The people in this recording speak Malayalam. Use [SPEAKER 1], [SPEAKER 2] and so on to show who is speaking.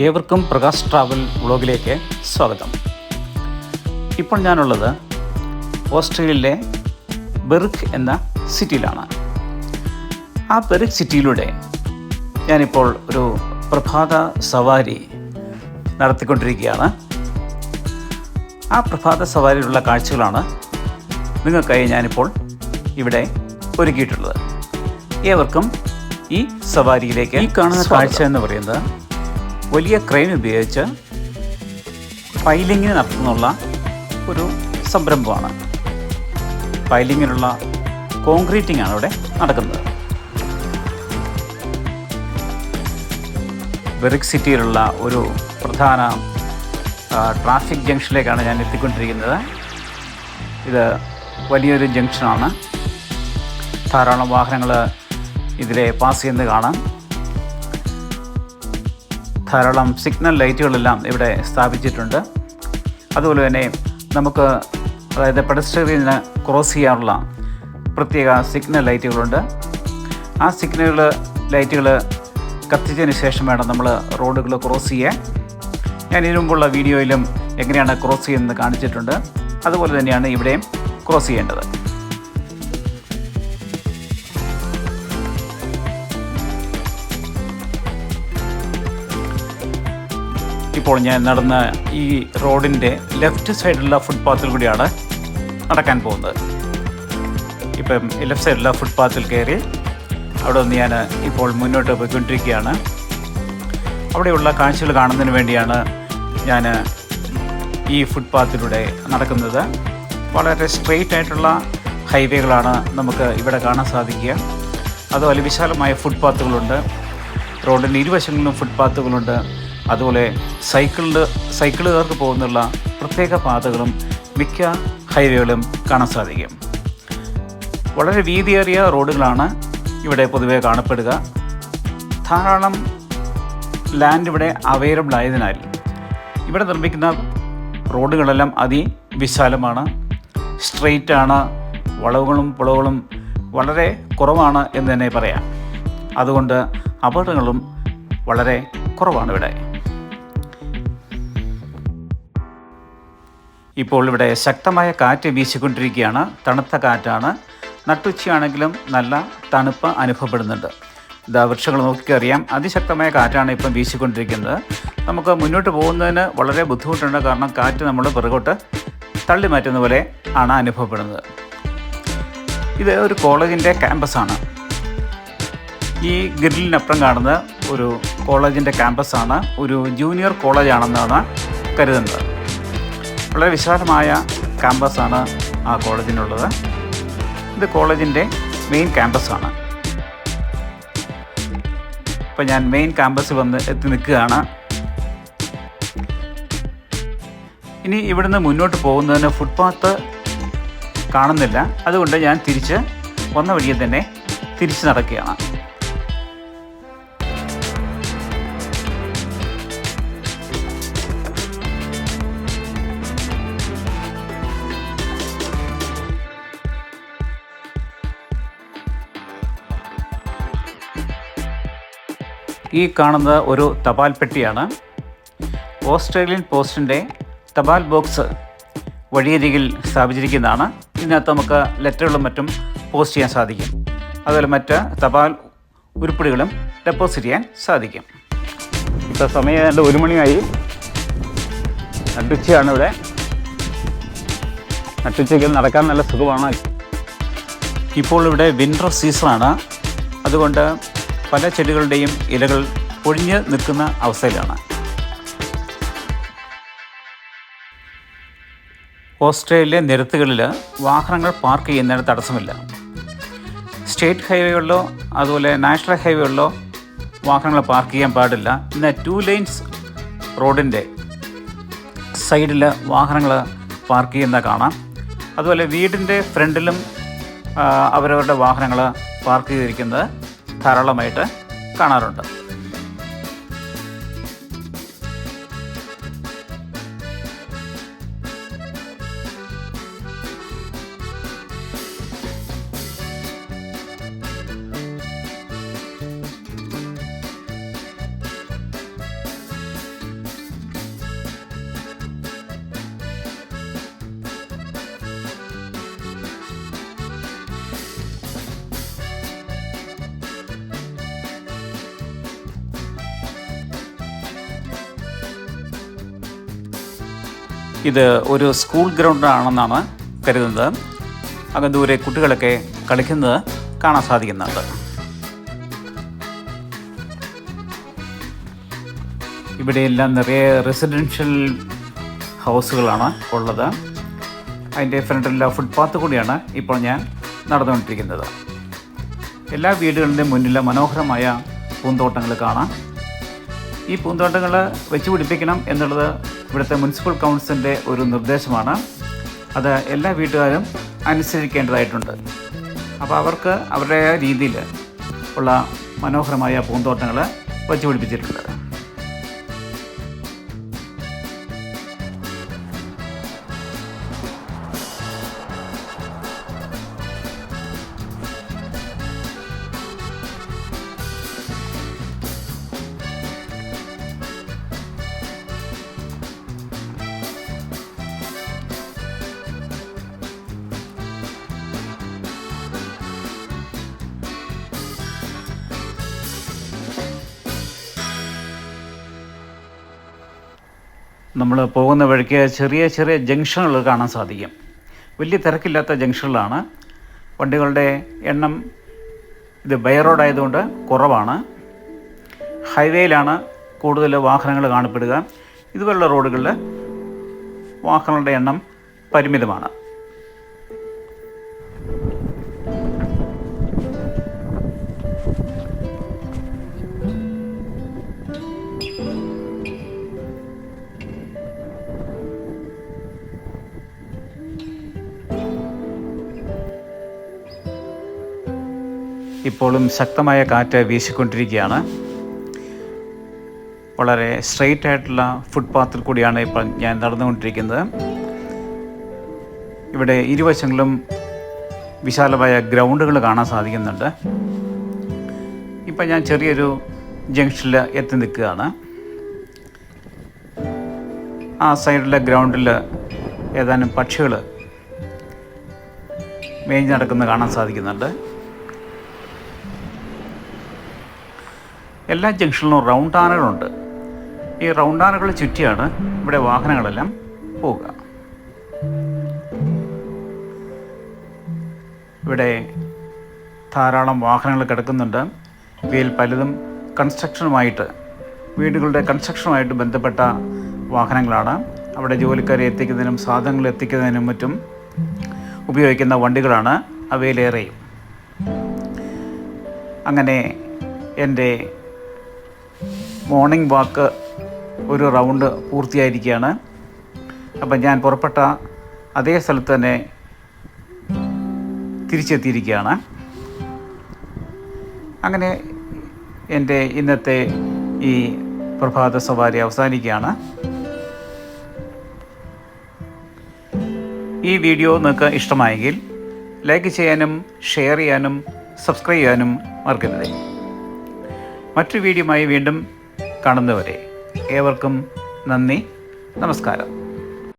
[SPEAKER 1] ഏവർക്കും പ്രകാശ് ട്രാവൽ വ്ളോഗിലേക്ക് സ്വാഗതം. ഇപ്പോൾ ഞാനുള്ളത് ഓസ്ട്രേലിയയിലെ ബെറിക് എന്ന സിറ്റിയിലാണ്. ആ ബെറിക് സിറ്റിയിലൂടെ ഞാനിപ്പോൾ ഒരു പ്രഭാത സവാരി നടത്തിക്കൊണ്ടിരിക്കുകയാണ്. ആ പ്രഭാത സവാരിയിലുള്ള കാഴ്ചകളാണ് നിങ്ങൾക്കായി ഞാനിപ്പോൾ ഇവിടെ ഒരുക്കിയിട്ടുള്ളത്. ഏവർക്കും ഈ സവാരിയിലേക്ക്. ഈ കാണുന്ന കാഴ്ച എന്ന് പറയുന്നത് വലിയ ക്രെയിൻ ഉപയോഗിച്ച് പൈലിങ്ങിന് നടത്തുന്നുള്ള ഒരു സംരംഭമാണ്. പൈലിങ്ങിനുള്ള കോൺക്രീറ്റിംഗ് ആണ് ഇവിടെ നടക്കുന്നത്. ബെറിക് സിറ്റിയിലുള്ള ഒരു പ്രധാന ട്രാഫിക് ജംഗ്ഷനിലേക്കാണ് ഞാൻ എത്തിക്കൊണ്ടിരിക്കുന്നത്. ഇത് വലിയൊരു ജംഗ്ഷനാണ്. ധാരാളം വാഹനങ്ങൾ ഇതിലെ പാസ് ചെയ്യുന്നത് കാണാം. ധാരാളം സിഗ്നൽ ലൈറ്റുകളെല്ലാം ഇവിടെ സ്ഥാപിച്ചിട്ടുണ്ട്. അതുപോലെ തന്നെ നമുക്ക് പെഡസ്ട്രിയനെ ക്രോസ് ചെയ്യാനുള്ള പ്രത്യേക സിഗ്നൽ ലൈറ്റുകളുണ്ട്. ആ സിഗ്നൽ ലൈറ്റുകൾ കത്തിച്ചതിന് ശേഷം വേണം നമ്മൾ റോഡുകൾ ക്രോസ് ചെയ്യാൻ. ഞാൻ ഇതിനു മുമ്പുള്ള വീഡിയോയിലും എങ്ങനെയാണ് ക്രോസ് ചെയ്യുന്നത് കാണിച്ചിട്ടുണ്ട്. അതുപോലെ തന്നെയാണ് ഇവിടെയും ക്രോസ് ചെയ്യേണ്ടത്. ഇപ്പോൾ ഞാൻ നടന്ന ഈ റോഡിൻ്റെ ലെഫ്റ്റ് സൈഡിലുള്ള ഫുട്പാത്തിൽ കൂടിയാണ് നടക്കാൻ പോകുന്നത്. ഇപ്പം ലെഫ്റ്റ് സൈഡിലുള്ള ഫുട്പാത്തിൽ കയറി അവിടെ നിന്ന് ഞാൻ ഇപ്പോൾ മുന്നോട്ട് പോയിക്കൊണ്ടിരിക്കുകയാണ്. അവിടെയുള്ള കാഴ്ചകൾ കാണുന്നതിന് വേണ്ടിയാണ് ഞാൻ ഈ ഫുട്പാത്തിലൂടെ നടക്കുന്നത്. വളരെ സ്ട്രെയിറ്റ് ആയിട്ടുള്ള ഹൈവേകളാണ് നമുക്ക് ഇവിടെ കാണാൻ സാധിക്കുക. അതുപോലെ വിശാലമായ ഫുട്പാത്തുകളുണ്ട്. റോഡിൻ്റെ ഇരുവശങ്ങളിലും ഫുട്പാത്തുകളുണ്ട്. അതുപോലെ സൈക്കിളുകാർക്ക് പോകുന്നുള്ള പ്രത്യേക പാതകളും മിക്ക ഹൈവേകളും കാണാൻ സാധിക്കും. വളരെ വീതിയേറിയ റോഡുകളാണ് ഇവിടെ പൊതുവെ കാണപ്പെടുക. ധാരാളം ലാൻഡ് ഇവിടെ അവൈലബിൾ ആയതിനാൽ ഇവിടെ നിർമ്മിക്കുന്ന റോഡുകളെല്ലാം അതിവിശാലമാണ്, സ്ട്രെയിറ്റാണ്. വളവുകളും പുളവുകളും വളരെ കുറവാണ് എന്ന് തന്നെ പറയാം. അതുകൊണ്ട് അപകടങ്ങളും വളരെ കുറവാണ് ഇവിടെ. ഇപ്പോൾ ഇവിടെ ശക്തമായ കാറ്റ് വീശിക്കൊണ്ടിരിക്കുകയാണ്. തണുത്ത കാറ്റാണ്. നട്ടുച്ചയാണെങ്കിലും നല്ല തണുപ്പ് അനുഭവപ്പെടുന്നുണ്ട്. വൃക്ഷങ്ങൾ നോക്കിയറിയാം, അതിശക്തമായ കാറ്റാണ് ഇപ്പം വീശിക്കൊണ്ടിരിക്കുന്നത്. നമുക്ക് മുന്നോട്ട് പോകുന്നതിന് വളരെ ബുദ്ധിമുട്ടുണ്ട്. കാരണം കാറ്റ് നമ്മൾ പിറകോട്ട് തള്ളി മാറ്റുന്ന പോലെ ആണ് അനുഭവപ്പെടുന്നത്. ഇത് ഒരു കോളേജിൻ്റെ ക്യാമ്പസാണ്. ഈ ഗ്രില്ലിനപ്പുറം കാണുന്ന ഒരു കോളേജിൻ്റെ ക്യാമ്പസാണ്. ഒരു ജൂനിയർ കോളേജാണെന്നാണ് കരുതുന്നത്. വളരെ വിശാലമായ ക്യാമ്പസാണ് ആ കോളേജിനുള്ളത്. ഇത് കോളേജിൻ്റെ മെയിൻ ക്യാമ്പസാണ്. ഇപ്പം ഞാൻ മെയിൻ ക്യാമ്പസിൽ വന്ന് എത്തി നിൽക്കുകയാണ്. ഇനി ഇവിടുന്ന് മുന്നോട്ട് പോകുന്നതിന് ഫുട്പാത്ത് കാണുന്നില്ല. അതുകൊണ്ട് ഞാൻ തിരിച്ച് വന്ന വഴിയെ തന്നെ തിരിച്ച് നടക്കുകയാണ്. ഈ കാണുന്നത് ഒരു തപാൽ പെട്ടിയാണ്. ഓസ്ട്രേലിയൻ പോസ്റ്റിൻ്റെ തപാൽ ബോക്സ് വഴിയരികിൽ സ്ഥാപിച്ചിരിക്കുന്നതാണ്. ഇതിനകത്ത് നമുക്ക് ലെറ്ററുകളും മറ്റും പോസ്റ്റ് ചെയ്യാൻ സാധിക്കും. അതുപോലെ മറ്റ് തപാൽ ഉരുപ്പടികളും ഡെപ്പോസിറ്റ് ചെയ്യാൻ സാധിക്കും. ഇപ്പോൾ സമയം ഏതാണ്ട് 1 മണിയായി. നട്ടുച്ചയാണ് ഇവിടെ. നട്ടുച്ചയ്ക്ക് നടക്കാൻ നല്ല സുഖമാണ്. ഇപ്പോൾ ഇവിടെ വിൻ്റർ സീസണാണ്. അതുകൊണ്ട് പല ചെടികളുടെയും ഇലകൾ പൊഴിഞ്ഞ് നിൽക്കുന്ന അവസ്ഥയിലാണ്. ഓസ്ട്രേലിയയിലെ നിരത്തുകളിൽ വാഹനങ്ങൾ പാർക്ക് ചെയ്യുന്നതിന് തടസ്സമില്ല. സ്റ്റേറ്റ് ഹൈവേകളിലോ അതുപോലെ നാഷണൽ ഹൈവേകളിലോ വാഹനങ്ങൾ പാർക്ക് ചെയ്യാൻ പാടില്ല. ഇന്ന് 2 ലൈൻസ് റോഡിൻ്റെ സൈഡിൽ വാഹനങ്ങൾ പാർക്ക് ചെയ്യുന്ന കാണാം. അതുപോലെ വീടിൻ്റെ ഫ്രണ്ടിലും അവരവരുടെ വാഹനങ്ങൾ പാർക്ക് ചെയ്തിരിക്കുന്നത് ധാരാളമായിട്ട് കാണാറുണ്ട്. ഇത് ഒരു സ്കൂൾ ഗ്രൗണ്ടാണെന്നാണ് കരുതുന്നത്. അങ്ങ് ദൂരെ കുട്ടികളൊക്കെ കളിക്കുന്നത് കാണാൻ സാധിക്കുന്നുണ്ട്. ഇവിടെയെല്ലാം നിറയെ റെസിഡൻഷ്യൽ ഹൗസുകളാണ് ഉള്ളത്. അതിൻ്റെ ഫ്രണ്ടിലുള്ള ഫുട്പാത്ത് കൂടിയാണ് ഇപ്പോൾ ഞാൻ നടന്നുകൊണ്ടിരിക്കുന്നത്. എല്ലാ വീടുകളുടെയും മുന്നിൽ മനോഹരമായ പൂന്തോട്ടങ്ങൾ കാണാം. ഈ പൂന്തോട്ടങ്ങൾ വെച്ച് പിടിപ്പിക്കണം എന്നുള്ളത് ഇവിടുത്തെ മുനിസിപ്പൽ കൗൺസിലിൻ്റെ ഒരു നിർദ്ദേശമാണ്. അത് എല്ലാ വീട്ടുകാരും അനുസരിക്കേണ്ടതായിട്ടുണ്ട്. അപ്പോൾ അവർക്ക് അവരുടെ രീതിയിൽ ഉള്ള മനോഹരമായ പൂന്തോട്ടങ്ങൾ വെച്ച് പിടിപ്പിച്ചിട്ടുണ്ട്. നമ്മൾ പോകുന്ന വഴിക്ക് ചെറിയ ചെറിയ ജംഗ്ഷനുകൾ കാണാൻ സാധിക്കും. വലിയ തിരക്കില്ലാത്ത ജംഗ്ഷനുകളാണ്. വണ്ടികളുടെ എണ്ണം ഇത് ബൈ റോഡായതുകൊണ്ട് കുറവാണ്. ഹൈവേയിലാണ് കൂടുതൽ വാഹനങ്ങൾ കാണപ്പെടുക. ഇതുപോലുള്ള റോഡുകളിൽ വാഹനങ്ങളുടെ എണ്ണം പരിമിതമാണ്. ഇപ്പോഴും ശക്തമായ കാറ്റ് വീശിക്കൊണ്ടിരിക്കുകയാണ്. വളരെ സ്ട്രെയിറ്റ് ആയിട്ടുള്ള ഫുട്പാത്തിൽ കൂടിയാണ് ഇപ്പോൾ ഞാൻ നടന്നുകൊണ്ടിരിക്കുന്നത്. ഇവിടെ ഇരുവശങ്ങളിലും വിശാലമായ ഗ്രൗണ്ടുകൾ കാണാൻ സാധിക്കുന്നുണ്ട്. ഇപ്പം ഞാൻ ചെറിയൊരു ജംഗ്ഷനിൽ എത്തി നിൽക്കുകയാണ്. ആ സൈഡിലെ ഗ്രൗണ്ടിൽ ഏതാനും പക്ഷികൾ മേഞ്ഞ് നടക്കുന്നത് കാണാൻ സാധിക്കുന്നുണ്ട്. എല്ലാ ജംഗ്ഷനിലും റൗണ്ട് ആനകളുണ്ട്. ഈ റൗണ്ട് ആനകൾ ചുറ്റിയാണ് ഇവിടെ വാഹനങ്ങളെല്ലാം പോവുക. ഇവിടെ ധാരാളം വാഹനങ്ങൾ കിടക്കുന്നുണ്ട്. ഇവയിൽ പലതും വീടുകളുടെ കൺസ്ട്രക്ഷനുമായിട്ട് ബന്ധപ്പെട്ട വാഹനങ്ങളാണ്. അവിടെ ജോലിക്കാരെ എത്തിക്കുന്നതിനും സാധനങ്ങൾ എത്തിക്കുന്നതിനും മറ്റും ഉപയോഗിക്കുന്ന വണ്ടികളാണ് അവയിലേറെയും. അങ്ങനെ എൻ്റെ മോർണിംഗ് വാക്ക് ഒരു റൗണ്ട് പൂർത്തിയായിരിക്കുകയാണ്. അപ്പം ഞാൻ പുറപ്പെട്ട അതേ സ്ഥലത്ത് തന്നെ തിരിച്ചെത്തിയിരിക്കുകയാണ്. അങ്ങനെ എൻ്റെ ഇന്നത്തെ ഈ പ്രഭാത സവാരി അവസാനിക്കുകയാണ്. ഈ വീഡിയോ നിങ്ങൾക്ക് ഇഷ്ടമായെങ്കിൽ ലൈക്ക് ചെയ്യാനും ഷെയർ ചെയ്യാനും സബ്സ്ക്രൈബ് ചെയ്യാനും മറക്കരുത്. മറ്റൊരു വീഡിയോയുമായി വീണ്ടും കാണുന്നവരെ ഏവർക്കും നന്ദി, നമസ്കാരം.